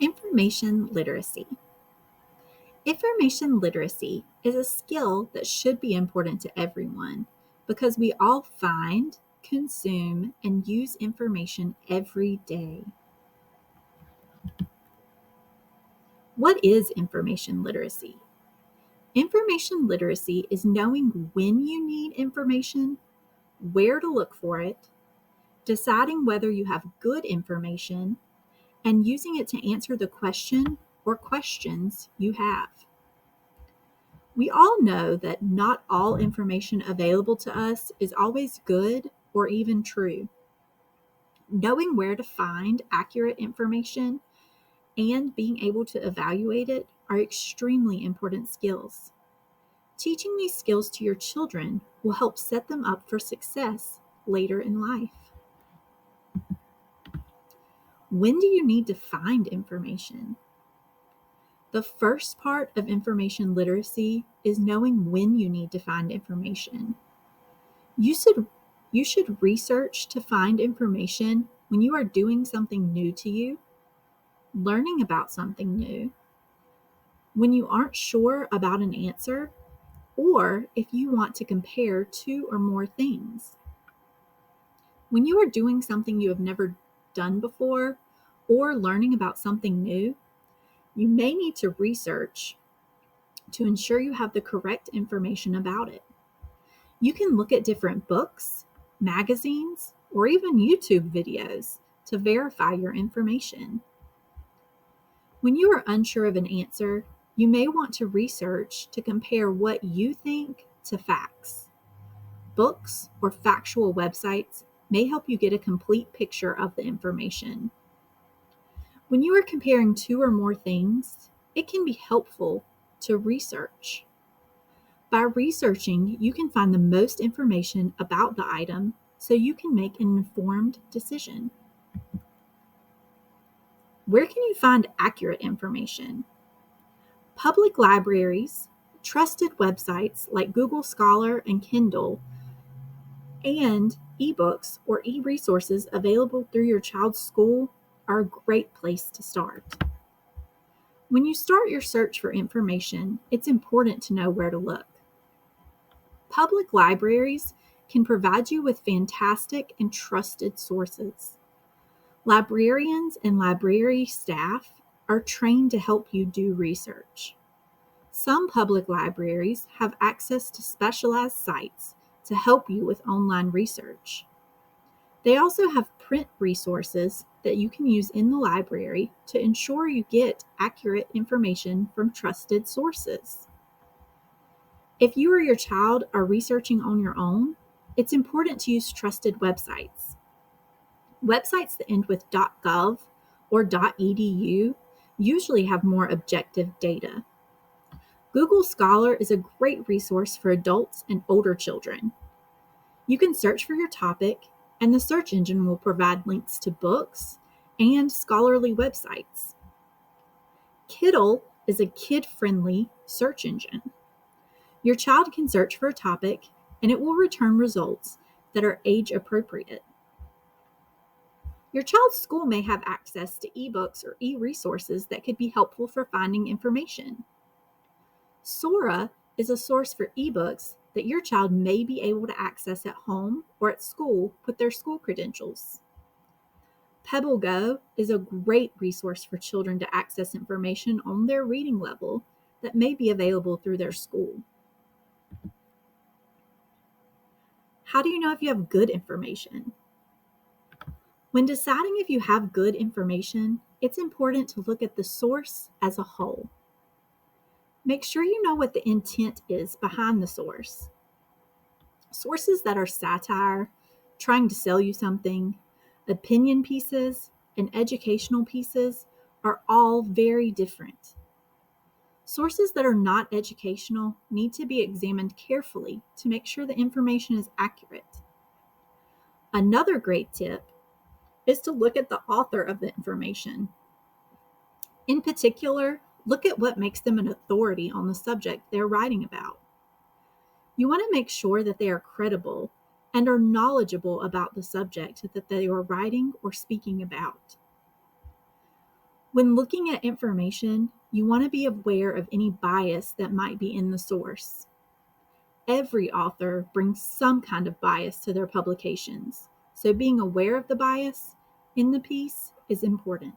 Information literacy. Information literacy is a skill that should be important to everyone because we all find, consume, and use information every day. What is information literacy? Information literacy is knowing when you need information, where to look for it, deciding whether you have good information, and using it to answer the question or questions you have. We all know that not all information available to us is always good or even true. Knowing where to find accurate information and being able to evaluate it are extremely important skills. Teaching these skills to your children will help set them up for success later in life. When do you need to find information? The first part of information literacy is knowing when you need to find information. You should research to find information when you are doing something new to you, learning about something new, when you aren't sure about an answer, or if you want to compare two or more things. When you are doing something you have never done before or learning about something new, you may need to research to ensure you have the correct information about it. You can look at different books, magazines, or even YouTube videos to verify your information. When you are unsure of an answer, you may want to research to compare what you think to facts. Books or factual websites may help you get a complete picture of the information. When you are comparing two or more things, it can be helpful to research. By researching, you can find the most information about the item so you can make an informed decision. Where can you find accurate information? Public libraries, trusted websites like Google Scholar and Kindle, and ebooks or e-resources available through your child's school are a great place to start. When you start your search for information, it's important to know where to look. Public libraries can provide you with fantastic and trusted sources. Librarians and library staff are trained to help you do research. Some public libraries have access to specialized sites to help you with online research. They also have print resources that you can use in the library to ensure you get accurate information from trusted sources. If you or your child are researching on your own, it's important to use trusted websites. Websites that end with .gov or .edu usually have more objective data. Google Scholar is a great resource for adults and older children. You can search for your topic, and the search engine will provide links to books and scholarly websites. Kiddle is a kid-friendly search engine. Your child can search for a topic, and it will return results that are age-appropriate. Your child's school may have access to ebooks or e-resources that could be helpful for finding information. Sora is a source for ebooks that your child may be able to access at home or at school with their school credentials. PebbleGo is a great resource for children to access information on their reading level that may be available through their school. How do you know if you have good information? When deciding if you have good information, it's important to look at the source as a whole. Make sure you know what the intent is behind the source. Sources that are satire, trying to sell you something, opinion pieces, and educational pieces are all very different. Sources that are not educational need to be examined carefully to make sure the information is accurate. Another great tip is to look at the author of the information. In particular, look at what makes them an authority on the subject they're writing about. You want to make sure that they are credible and are knowledgeable about the subject that they are writing or speaking about. When looking at information, you want to be aware of any bias that might be in the source. Every author brings some kind of bias to their publications, so being aware of the bias in the piece is important.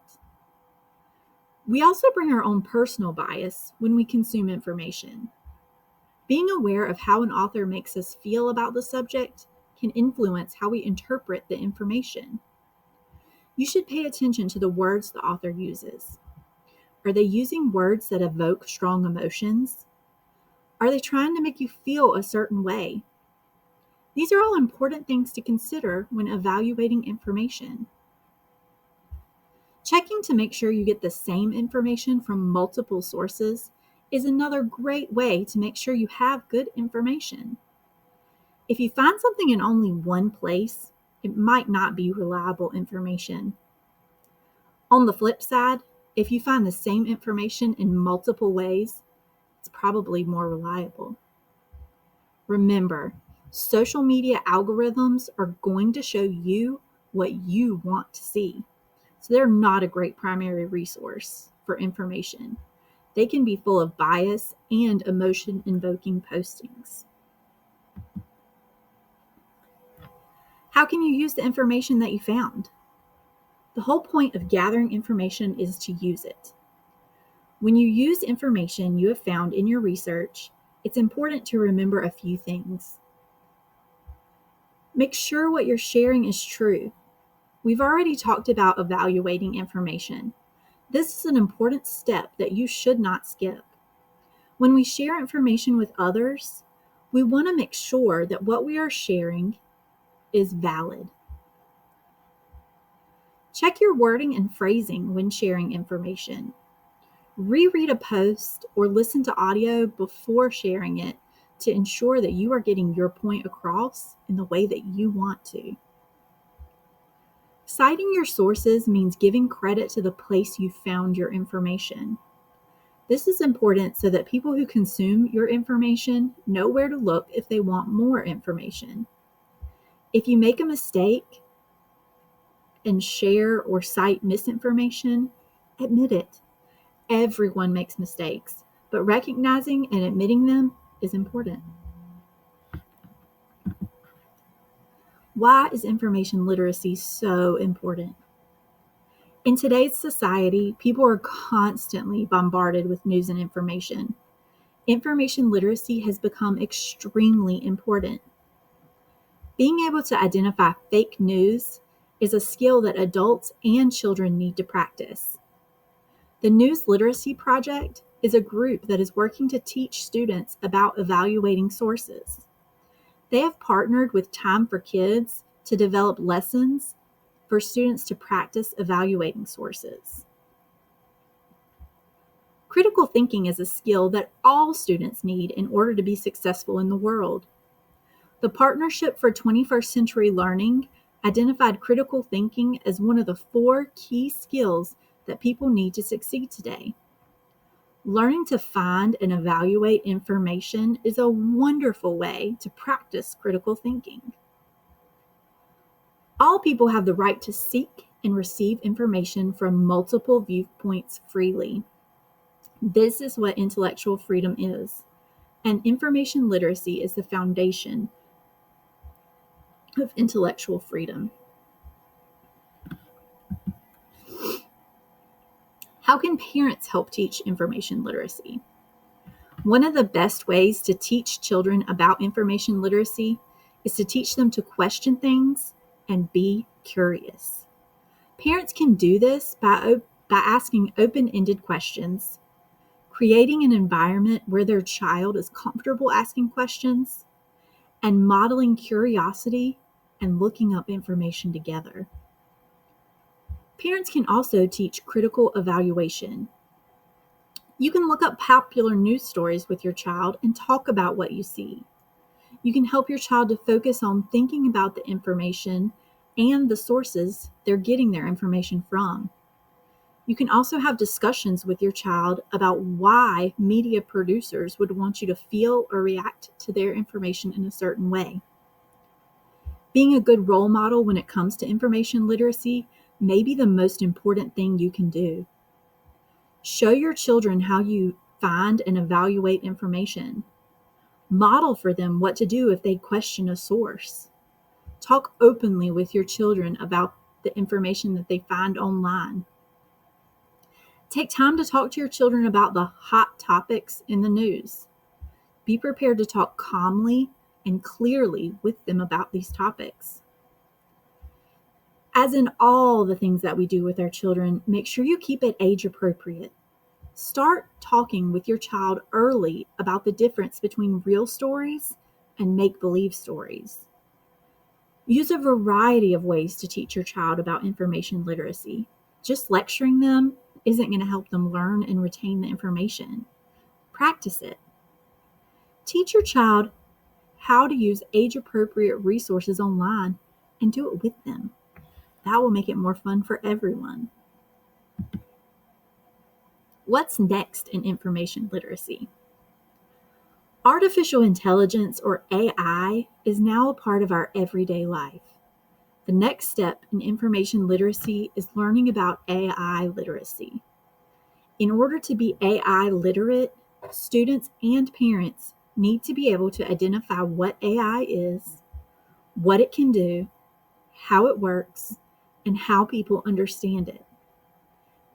We also bring our own personal bias when we consume information. Being aware of how an author makes us feel about the subject can influence how we interpret the information. You should pay attention to the words the author uses. Are they using words that evoke strong emotions? Are they trying to make you feel a certain way? These are all important things to consider when evaluating information. Checking to make sure you get the same information from multiple sources is another great way to make sure you have good information. If you find something in only one place, it might not be reliable information. On the flip side, if you find the same information in multiple ways, it's probably more reliable. Remember, social media algorithms are going to show you what you want to see. So they're not a great primary resource for information. They can be full of bias and emotion-invoking postings. How can you use the information that you found? The whole point of gathering information is to use it. When you use information you have found in your research, it's important to remember a few things. Make sure what you're sharing is true. We've already talked about evaluating information. This is an important step that you should not skip. When we share information with others, we want to make sure that what we are sharing is valid. Check your wording and phrasing when sharing information. Reread a post or listen to audio before sharing it to ensure that you are getting your point across in the way that you want to. Citing your sources means giving credit to the place you found your information. This is important so that people who consume your information know where to look if they want more information. If you make a mistake and share or cite misinformation, admit it. Everyone makes mistakes, but recognizing and admitting them is important. Why is information literacy so important? In today's society, people are constantly bombarded with news and information. Information literacy has become extremely important. Being able to identify fake news is a skill that adults and children need to practice. The News Literacy Project is a group that is working to teach students about evaluating sources. They have partnered with Time for Kids to develop lessons for students to practice evaluating sources. Critical thinking is a skill that all students need in order to be successful in the world. The Partnership for 21st Century Learning identified critical thinking as one of the 4 key skills that people need to succeed today. Learning to find and evaluate information is a wonderful way to practice critical thinking. All people have the right to seek and receive information from multiple viewpoints freely. This is what intellectual freedom is, and information literacy is the foundation of intellectual freedom. How can parents help teach information literacy? One of the best ways to teach children about information literacy is to teach them to question things and be curious. Parents can do this by asking open-ended questions, creating an environment where their child is comfortable asking questions, and modeling curiosity and looking up information together. Parents can also teach critical evaluation. You can look up popular news stories with your child and talk about what you see. You can help your child to focus on thinking about the information and the sources they're getting their information from. You can also have discussions with your child about why media producers would want you to feel or react to their information in a certain way. Being a good role model when it comes to information literacy may be the most important thing you can do. Show your children how you find and evaluate information. Model for them what to do if they question a source. Talk openly with your children about the information that they find online. Take time to talk to your children about the hot topics in the news. Be prepared to talk calmly and clearly with them about these topics. As in all the things that we do with our children, make sure you keep it age appropriate. Start talking with your child early about the difference between real stories and make-believe stories. Use a variety of ways to teach your child about information literacy. Just lecturing them isn't going to help them learn and retain the information. Practice it. Teach your child how to use age-appropriate resources online and do it with them. That will make it more fun for everyone. What's next in information literacy? Artificial intelligence, or AI, is now a part of our everyday life. The next step in information literacy is learning about AI literacy. In order to be AI literate, students and parents need to be able to identify what AI is, what it can do, how it works, and how people understand it.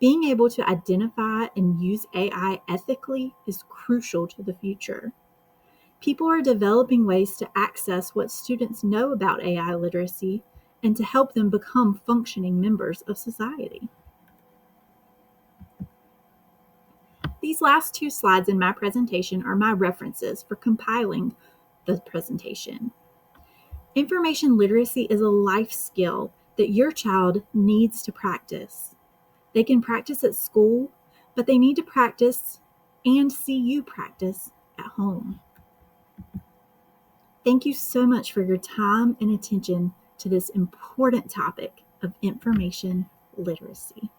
Being able to identify and use AI ethically is crucial to the future. People are developing ways to access what students know about AI literacy and to help them become functioning members of society. These last two slides in my presentation are my references for compiling the presentation. Information literacy is a life skill that your child needs to practice. They can practice at school, but they need to practice and see you practice at home. Thank you so much for your time and attention to this important topic of information literacy.